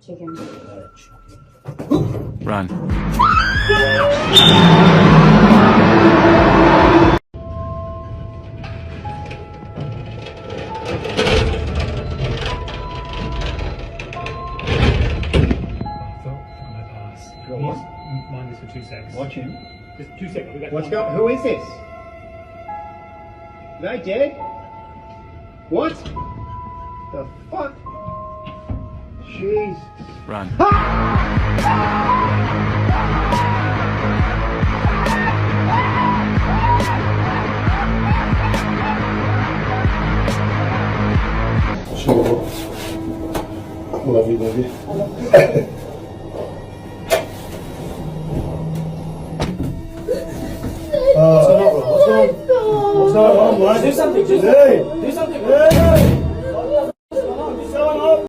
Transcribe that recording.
Chicken. Run. Mind this for 2 seconds. Watch him. Just 2 seconds. What's going? Who is this? Are they dead? What? The fuck? Jeez. Run. Sure. Love you, baby. What's going on? What's going on, man? Do something. Hey! Do something. Hey!